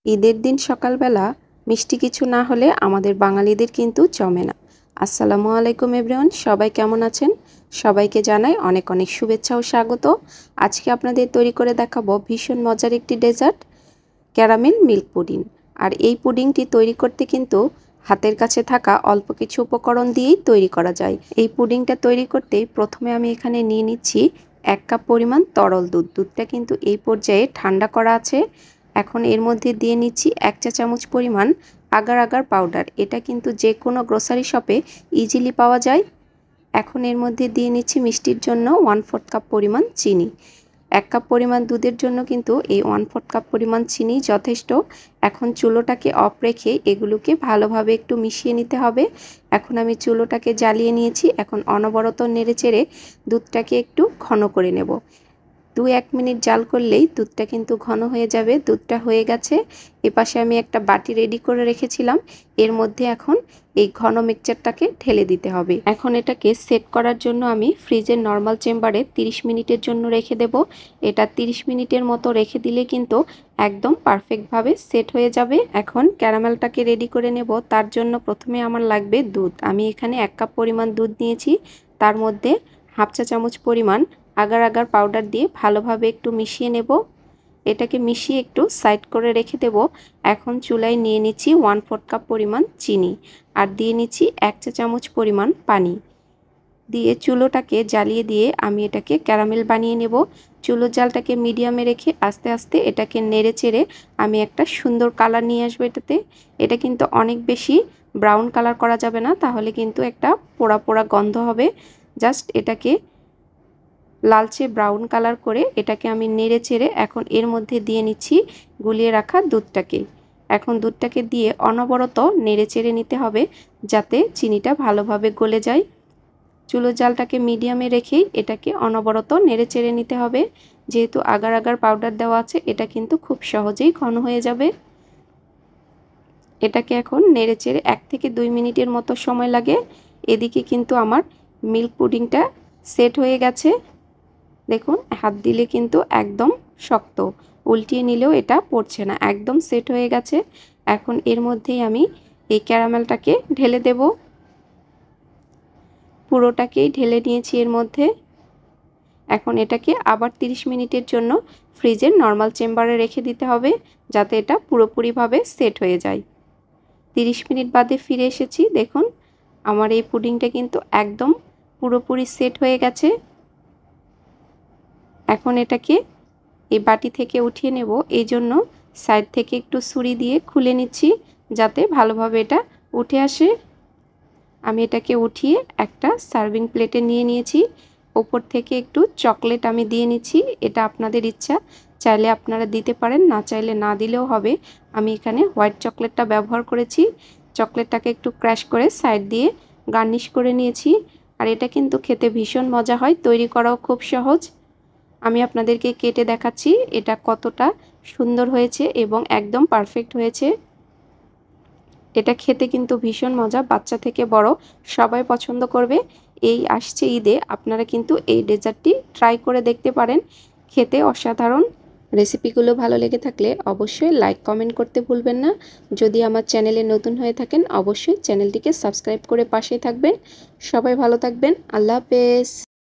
ঈদের দিন সকালবেলা মিষ্টি কিছু না হলে আমাদের বাঙালিদের কিন্তু জমে না। আসসালামু আলাইকুম এভরিওয়ান, সবাই কেমন আছেন? সবাইকে জানাই অনেক অনেক শুভেচ্ছা ও স্বাগত। আজকে আপনাদের তৈরি করে দেখাবো ভীষণ মজার একটি ডেজার্ট, ক্যারামেল মিল্ক পুডিং। আর এই পুডিংটি তৈরি করতে কিন্তু হাতের কাছে থাকা অল্প কিছু উপকরণ দিয়েই তৈরি করা যায়। এই পুডিংটা তৈরি করতে প্রথমে আমি এখানে নিয়ে নিচ্ছি 1 কাপ পরিমাণ তরল দুধ। দুধটা কিন্তু এই পর্যায়ে ঠান্ডা করা আছে। এখন এর মধ্যে দিয়ে নিচ্ছি 1 চা চামচ পরিমাণ আগার আগার পাউডার। এটা কিন্তু যে কোনো গ্রোসারি শপে ইজিলি পাওয়া যায়। এখন এর মধ্যে দিয়ে নিচ্ছি মিষ্টির জন্য 1/4 কাপ পরিমাণ চিনি। 1 কাপ পরিমাণ দুধের জন্য কিন্তু এই 1/4 কাপ পরিমাণ চিনি যথেষ্ট। এখন চুলোটাকে অফ রেখে এগুলোকে ভালোভাবে একটু মিশিয়ে নিতে হবে। এখন আমি চুলোটাকে জ্বালিয়ে নিয়েছি। এখন অনবরত নেড়েচেড়ে দুধটাকে একটু ঘন করে নেব। 2-1 মিনিট জাল করলেই দুধটা কিন্তু ঘন হয়ে যাবে। দুধটা হয়ে গেছে। এপাশে আমি একটা বাটি রেডি করে রেখেছিলাম। এর মধ্যে এখন এই ঘন মিক্সচারটাকে ঢেলে দিতে হবে। এখন এটাকে সেট করার জন্য আমি ফ্রিজের নর্মাল চেম্বারে 30 মিনিটের জন্য রেখে দেব। এটা 30 মিনিটের মতো রেখে দিলে কিন্তু একদম পারফেক্টভাবে সেট হয়ে যাবে। এখন ক্যারামেলটাকে রেডি করে নেব। তার জন্য প্রথমে আমার লাগবে দুধ। আমি এখানে 1 কাপ পরিমাণ দুধ নিয়েছি। তার মধ্যে হাফ চা চামচ পরিমাণ আগার আগার পাউডার দিয়ে ভালোভাবে একটু মিশিয়ে নেব। এটাকে মিশিয়ে একটু সাইড করে রেখে দেব। এখন চুলায় নিয়ে নিচ্ছি 1/4 কাপ পরিমাণ চিনি আর দিয়ে নিচ্ছি 1 চা চামচ পরিমাণ পানি দিয়ে চুলোটাকে জ্বালিয়ে দিয়ে আমি এটাকে ক্যারামেল বানিয়ে নেব। চুলোর জালটাকে মিডিয়ামে রেখে আস্তে আস্তে এটাকে নেড়ে চেড়ে আমি একটা সুন্দর কালার নিয়ে আসবো এটাতে। এটা কিন্তু অনেক বেশি ব্রাউন কালার করা যাবে না, তাহলে কিন্তু একটা পোড়া পোড়া গন্ধ হবে। জাস্ট এটাকে লালচে ব্রাউন কালার করে এটাকে আমি নেড়ে চেড়ে এখন এর মধ্যে দিয়ে নিচ্ছি গুলিয়ে রাখা দুধটাকে। এখন দুধটাকে দিয়ে অনবরত নেড়ে চেড়ে নিতে হবে যাতে চিনিটা ভালোভাবে গলে যায়। চুলোর জালটাকে মিডিয়ামে রেখেই এটাকে অনবরত নেড়ে চেড়ে নিতে হবে। যেহেতু আগার আগার পাউডার দেওয়া আছে এটা কিন্তু খুব সহজেই ঘন হয়ে যাবে। এটাকে এখন নেড়ে চেড়ে 1 থেকে 2 মিনিটের মতো সময় লাগে। এদিকে কিন্তু আমার মিল্ক পুডিংটা সেট হয়ে গেছে। দেখুন হাত দিলে কিন্তু একদম শক্ত, উল্টিয়ে নিলেও এটা পড়ছে না, একদম সেট হয়ে গেছে। এখন এর মধ্যেই আমি এই ক্যারামেলটাকে ঢেলে দেব। পুরোটাকেই ঢেলে নিয়েছি এর মধ্যে। এখন এটাকে আবার 30 মিনিটের জন্য ফ্রিজের নর্মাল চেম্বারে রেখে দিতে হবে যাতে এটা পুরোপুরিভাবে সেট হয়ে যায়। 30 মিনিট বাদে ফিরে এসেছি। দেখুন আমার এই পুডিংটা কিন্তু একদম পুরোপুরি সেট হয়ে গেছে। এখন এটাকে এই বাটি থেকে উঠিয়ে নেব। এই জন্য সাইড থেকে একটু ছুরি দিয়ে খুলে নিচ্ছি যাতে ভালোভাবে এটা উঠে আসে। আমি এটাকে উঠিয়ে একটা সার্ভিং প্লেটে নিয়ে নিয়েছি। উপর থেকে একটু চকলেট আমি দিয়ে নিচ্ছি। এটা আপনাদের ইচ্ছা, চাইলে আপনারা দিতে পারেন, না চাইলে না দিলেও হবে। আমি এখানে হোয়াইট চকলেটটা ব্যবহার করেছি। চকলেটটাকে একটু ক্র্যাশ করে সাইড দিয়ে গার্নিশ করে নিয়েছি। আর এটা কিন্তু খেতে ভীষণ মজা হয়, তৈরি করাও খুব সহজ। আমি আপনাদেরকে কেটে দেখাচ্ছি এটা কতটা সুন্দর হয়েছে এবং একদম পারফেক্ট হয়েছে। এটা খেতে কিন্তু ভীষণ মজা, বাচ্চা থেকে বড় সবাই পছন্দ করবে। এই আসছে ঈদে আপনারা কিন্তু এই ডেজার্টটি ট্রাই করে দেখতে পারেন, খেতে অসাধারণ। রেসিপিগুলো ভালো লেগে থাকলে অবশ্যই লাইক কমেন্ট করতে ভুলবেন না। যদি আমার চ্যানেলে নতুন হয়ে থাকেন অবশ্যই চ্যানেলটিকে সাবস্ক্রাইব করে পাশে থাকবেন। সবাই ভালো থাকবেন। আল্লাহ হাফেজ।